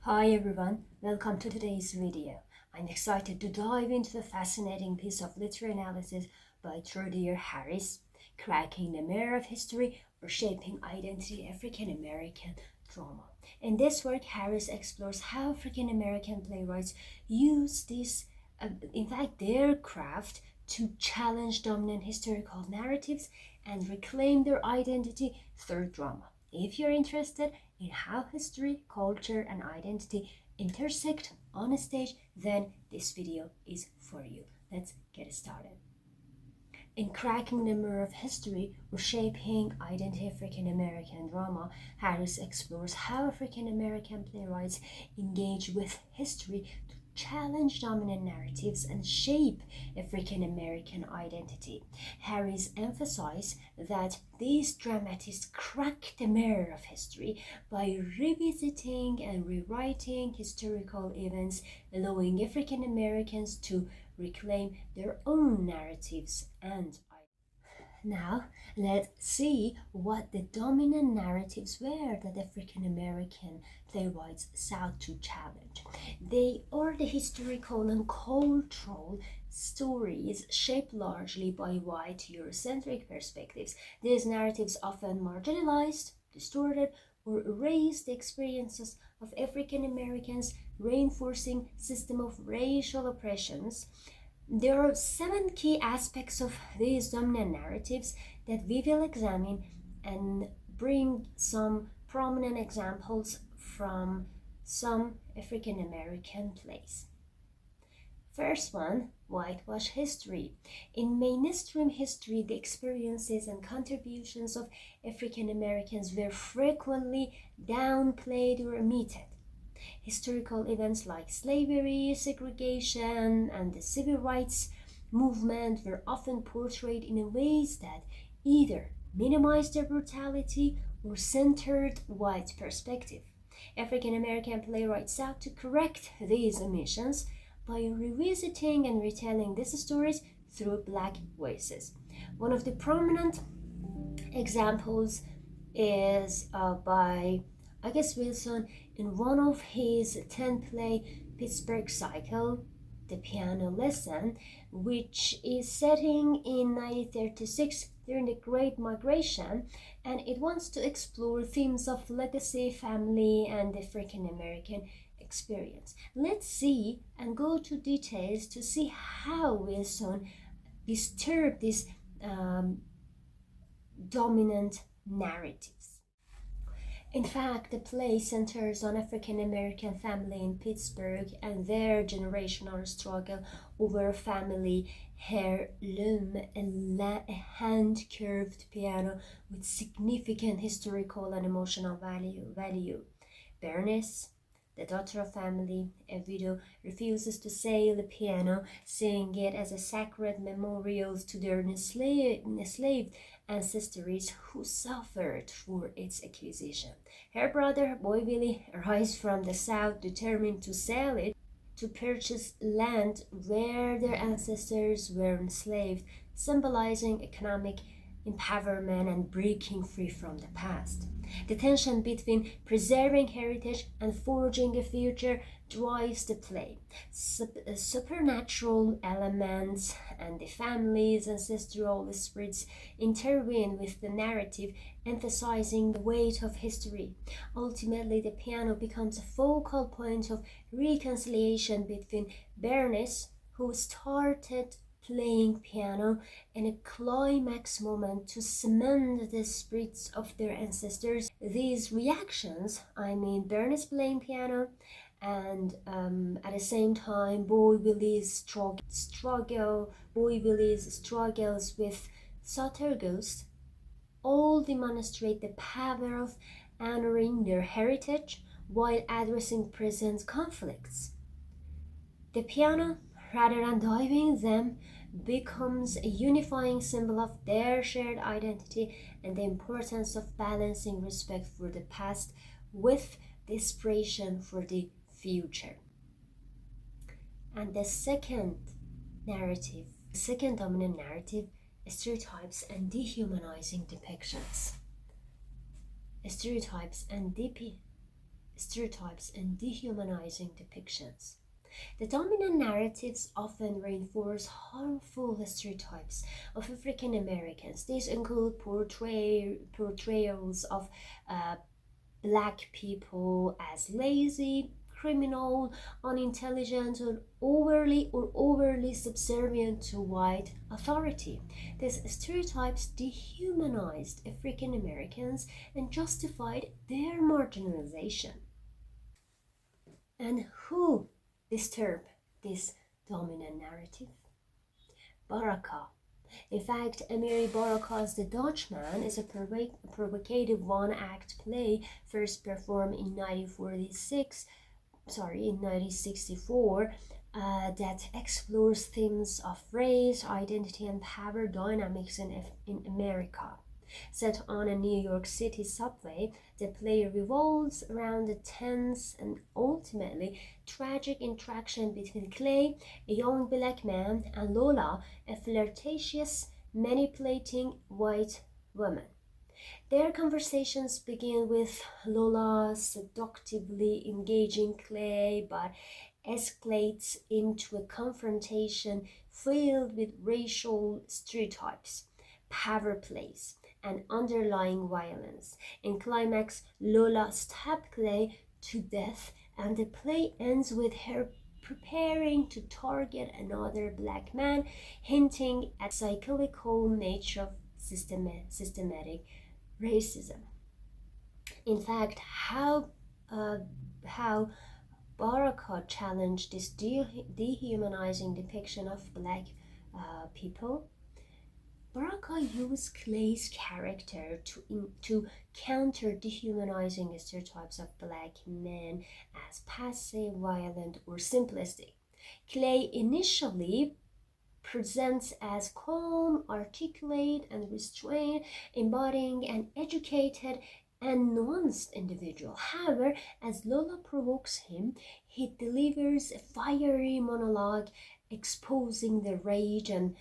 Hi everyone, welcome to today's video. I'm excited to dive into the fascinating piece of literary analysis by Trudier Harris, Cracking the Mirror of History, Reshaping Identity African American Drama. In this work, Harris explores how African American playwrights use their craft to challenge dominant historical narratives and reclaim their identity through drama. If you're interested in how history, culture, and identity intersect on a stage, then this video is for you. Let's get started. In Cracking the Mirror of History, Reshaping Identity African American Drama, Harris explores how African American playwrights engage with history to challenge dominant narratives and shape African American identity. Harris emphasized that these dramatists crack the mirror of history by revisiting and rewriting historical events, allowing African Americans to reclaim their own narratives and now, let's see what the dominant narratives were that African American playwrights sought to challenge. They are the historical and cultural stories shaped largely by white Eurocentric perspectives. These narratives often marginalized, distorted, or erased the experiences of African Americans, reinforcing system of racial oppressions. There are 7 key aspects of these dominant narratives that we will examine and bring some prominent examples from some African American plays. First one, whitewashed history. In mainstream history, the experiences and contributions of African Americans were frequently downplayed or omitted. Historical events like slavery, segregation, and the civil rights movement were often portrayed in ways that either minimized their brutality or centered white perspective. African American playwrights sought to correct these omissions by revisiting and retelling these stories through Black voices. One of the prominent examples is by Wilson in one of his 10-play Pittsburgh cycle, The Piano Lesson, which is setting in 1936 during the Great Migration, and it wants to explore themes of legacy, family, and the African American experience. Let's see and go to details to see how Wilson disturbed these dominant narratives. In fact, the play centers on African American family in Pittsburgh and their generational struggle over family heirloom, a hand-curved piano with significant historical and emotional value. Bernice, the daughter of family, a widow, refuses to sell the piano, seeing it as a sacred memorial to their enslaved ancestors who suffered for its acquisition. Her brother, Boy Willie, arrives from the south, determined to sell it to purchase land where their ancestors were enslaved, symbolizing economic empowerment and breaking free from the past. The tension between preserving heritage and forging a future drives the play. Supernatural elements and the family's ancestral spirits intervene with the narrative, emphasizing the weight of history. Ultimately, the piano becomes a focal point of reconciliation between Bernice, who started playing piano, and a climax moment to cement the spirits of their ancestors. These reactions, Bernice playing piano, and at the same time, Boy Willie's struggles with Sutter Ghost, all demonstrate the power of honoring their heritage while addressing present conflicts. The piano, rather than diving them, becomes a unifying symbol of their shared identity and the importance of balancing respect for the past with desperation for the future. And the second dominant narrative, stereotypes and dehumanizing depictions. Stereotypes and stereotypes, and dehumanizing depictions. The dominant narratives often reinforce harmful stereotypes of African Americans. These include portrayals of uh, black people as lazy, criminal, unintelligent, or overly subservient to white authority. These stereotypes dehumanized African Americans and justified their marginalization. And who disturbed this dominant narrative? Baraka. In fact, Amiri Baraka's The Dutchman is a provocative one-act play first performed in 1964, that explores themes of race, identity, and power dynamics in America. Set on a New York City subway, the play revolves around the tense and ultimately tragic interaction between Clay, a young black man, and Lola, a flirtatious, manipulating white woman. Their conversations begin with Lola seductively engaging Clay, but escalates into a confrontation filled with racial stereotypes, power plays, and underlying violence. In climax, Lola stabs Clay to death, and the play ends with her preparing to target another black man, hinting at cyclical nature of systematic racism. In fact, how Baraka challenged this dehumanizing depiction of black people. Baraka used Clay's character to counter dehumanizing stereotypes of black men as passive, violent, or simplistic. Clay initially presents as calm, articulate, and restrained, embodying an educated and nuanced individual. However, as Lola provokes him, he delivers a fiery monologue exposing the rage and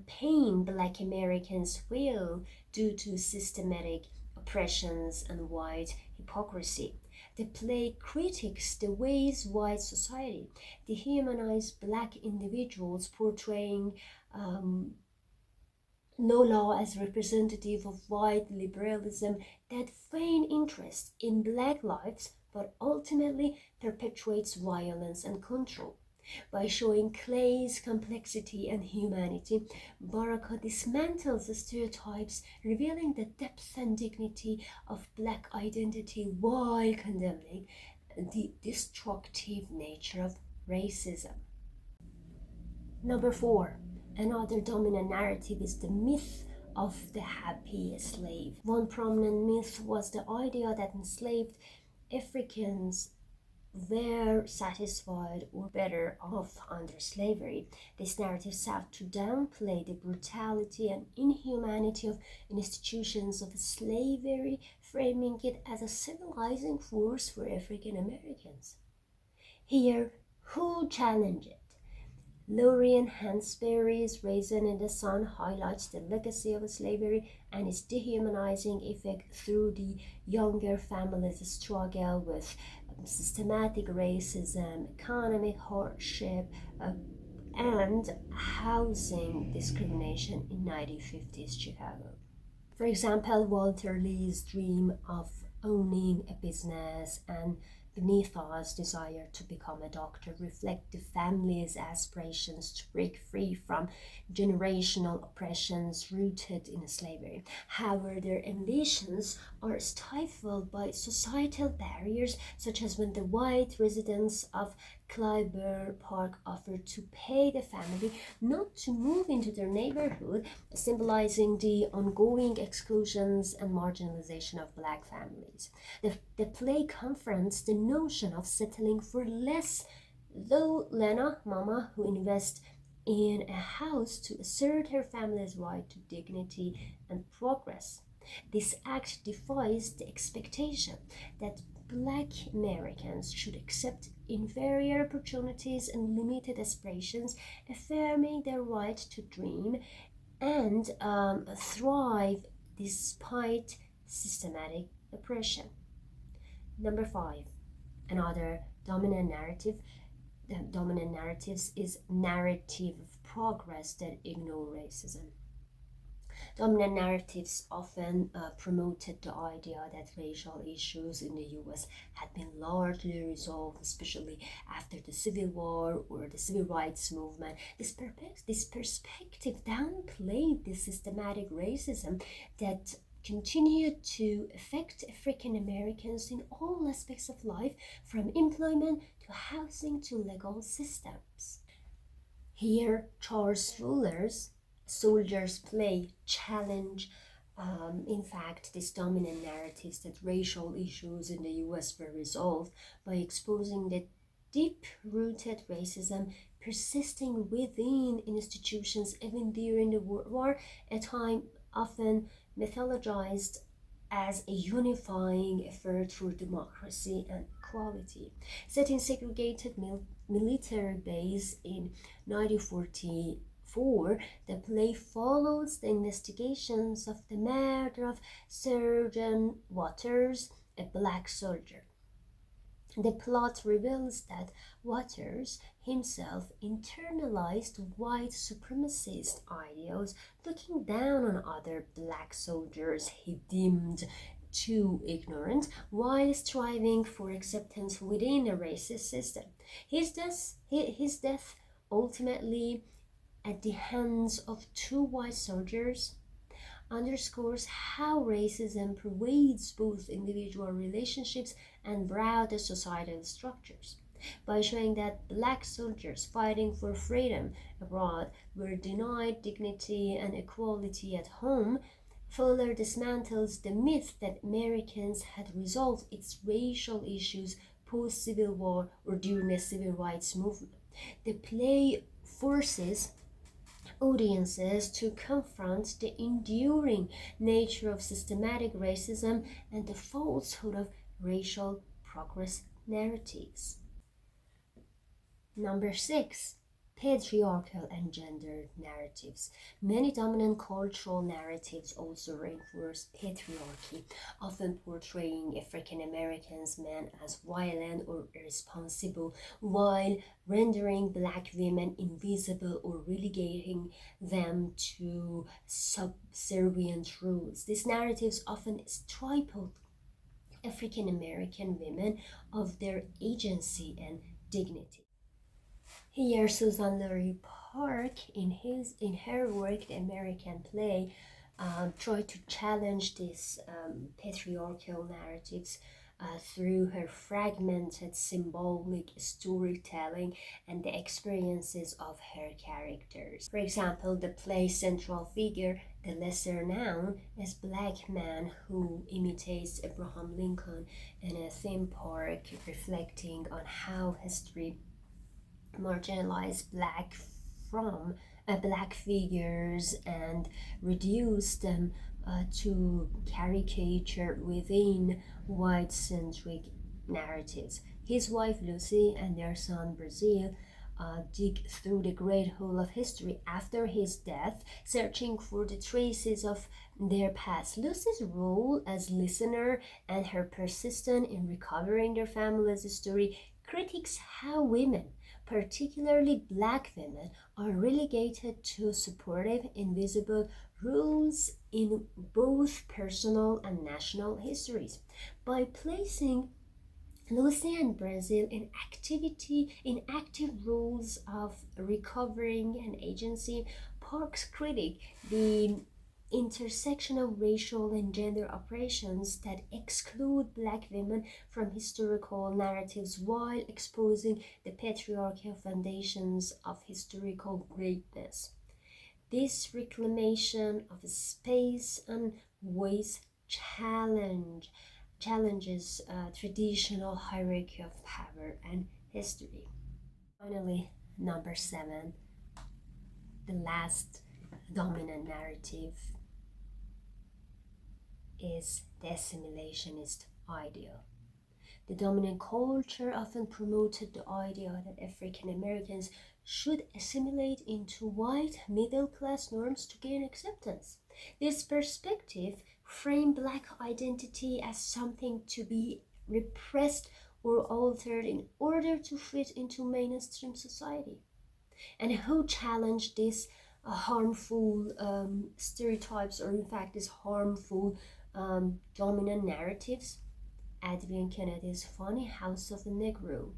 pain Black Americans feel due to systematic oppressions and white hypocrisy. The play critiques the ways white society dehumanize black individuals, portraying Lola as representative of white liberalism that feign interest in black lives but ultimately perpetuates violence and control. By showing Clay's complexity and humanity, Baraka dismantles the stereotypes, revealing the depth and dignity of black identity while condemning the destructive nature of racism. Number 4. Another dominant narrative is the myth of the happy slave. One prominent myth was the idea that enslaved Africans were satisfied or better off under slavery. This narrative sought to downplay the brutality and inhumanity of institutions of slavery, framing it as a civilizing force for African Americans. Here, who challenged it? Lorien Hansberry's Raisin in the Sun highlights the legacy of slavery and its dehumanizing effect through the younger family's struggle with systematic racism, economic hardship, and housing discrimination in 1950s Chicago. For example, Walter Lee's dream of owning a business and Beneath Us' desire to become a doctor reflect the family's aspirations to break free from generational oppressions rooted in slavery. However, their ambitions are stifled by societal barriers, such as when the white residents of Clyburn Park offered to pay the family not to move into their neighborhood, symbolizing the ongoing exclusions and marginalization of black families. The play confronts the notion of settling for less, though Lena, Mama, who invests in a house to assert her family's right to dignity and progress. This act defies the expectation that Black Americans should accept inferior opportunities and limited aspirations, affirming their right to dream and thrive despite systematic oppression. Number 5, another dominant narrative. The dominant narratives is narrative of progress that ignore racism. Dominant narratives often promoted the idea that racial issues in the US had been largely resolved, especially after the Civil War or the Civil Rights Movement. This perspective downplayed the systematic racism that continued to affect African Americans in all aspects of life, from employment to housing to legal systems. Here, Charles Fuller's Soldier's Play challenge, in fact, these dominant narratives that racial issues in the US were resolved by exposing the deep-rooted racism persisting within institutions even during the World War, a time often mythologized as a unifying effort for democracy and equality. Set in segregated military base in 1944, the play follows the investigations of the murder of Sergeant Waters, a black soldier. The plot reveals that Waters himself internalized white supremacist ideals, looking down on other black soldiers he deemed too ignorant, while striving for acceptance within a racist system. His death ultimately at the hands of two white soldiers underscores how racism pervades both individual relationships and broader societal structures. By showing that black soldiers fighting for freedom abroad were denied dignity and equality at home, Fuller dismantles the myth that Americans had resolved its racial issues post-Civil War or during the Civil Rights Movement. The play forces audiences to confront the enduring nature of systematic racism and the falsehood of racial progress narratives. Number 6, patriarchal and gendered narratives. Many dominant cultural narratives also reinforce patriarchy, often portraying African Americans men as violent or irresponsible, while rendering black women invisible or relegating them to subservient roles. These narratives often strip African American women of their agency and dignity. Here, Susan Lurie Park, in her work, The American Play, tried to challenge these patriarchal narratives through her fragmented symbolic storytelling and the experiences of her characters. For example, the play's central figure, the lesser known, is a black man who imitates Abraham Lincoln in a theme park, reflecting on how history marginalized black figures and reduce them to caricature within white-centric narratives. His wife Lucy and their son Brazil dig through the great hole of history after his death, searching for the traces of their past. Lucy's role as listener and her persistence in recovering their family's story critiques how women, particularly black women, are relegated to supportive, invisible roles in both personal and national histories. By placing Lucy and Brazil in active roles of recovering and agency, Park's critique the intersection of racial and gender oppressions that exclude black women from historical narratives while exposing the patriarchal foundations of historical greatness. This reclamation of space and voice challenges traditional hierarchy of power and history. Finally, number 7, the last dominant narrative is the assimilationist ideal. The dominant culture often promoted the idea that African Americans should assimilate into white middle-class norms to gain acceptance. This perspective framed black identity as something to be repressed or altered in order to fit into mainstream society, and who challenge these harmful stereotypes, or in fact these harmful dominant narratives. Adrian Kennedy's Funny House of the Negro.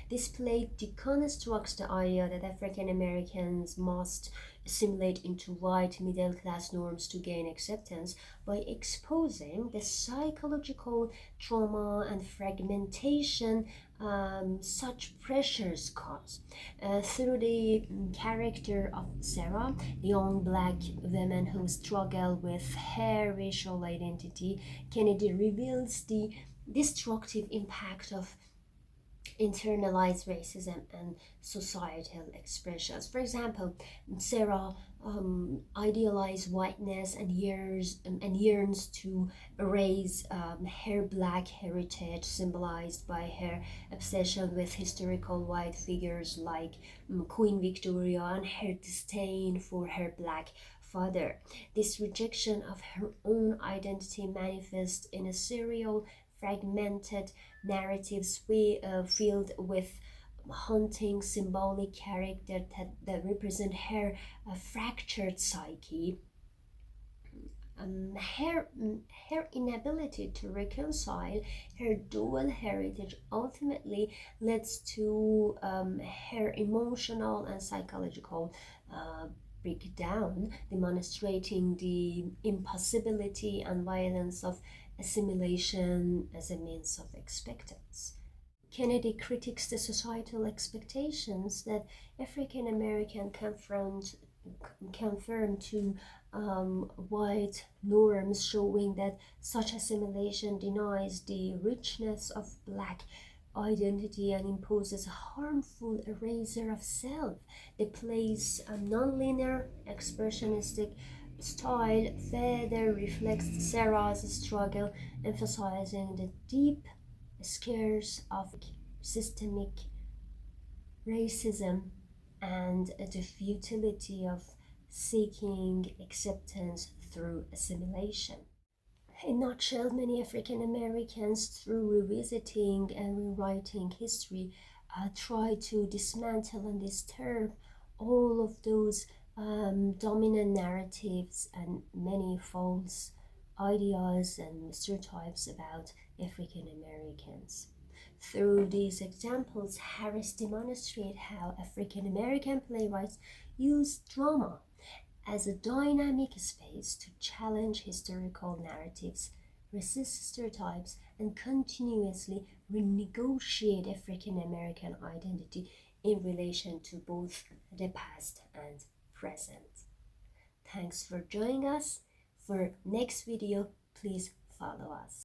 This play deconstructs the idea that African Americans must assimilate into white middle class norms to gain acceptance by exposing the psychological trauma and fragmentation such pressures cause. Through the character of Sarah, the young black woman who struggled with her racial identity, Kennedy reveals the destructive impact of internalized racism and societal expressions. For example, Sarah idealized whiteness and yearns to erase her black heritage, symbolized by her obsession with historical white figures like Queen Victoria, and her disdain for her black father. This rejection of her own identity manifests in a serial fragmented narratives filled with haunting symbolic characters that represent her fractured psyche. Her inability to reconcile her dual heritage ultimately leads to her emotional and psychological breakdown, demonstrating the impossibility and violence of assimilation as a means of acceptance. Kennedy critiques the societal expectations that African American conform to white norms, showing that such assimilation denies the richness of black identity and imposes a harmful erasure of self. The play's non-linear expressionistic style further reflects Sarah's struggle, emphasizing the deep scares of systemic racism and the futility of seeking acceptance through assimilation. In a nutshell, many African Americans, through revisiting and rewriting history, try to dismantle and disturb all of those dominant narratives and many false ideas and stereotypes about African Americans. Through these examples, Harris demonstrates how African American playwrights use drama as a dynamic space to challenge historical narratives, resist stereotypes, and continuously renegotiate African American identity in relation to both the past and present. Thanks for joining us. For next video, please follow us.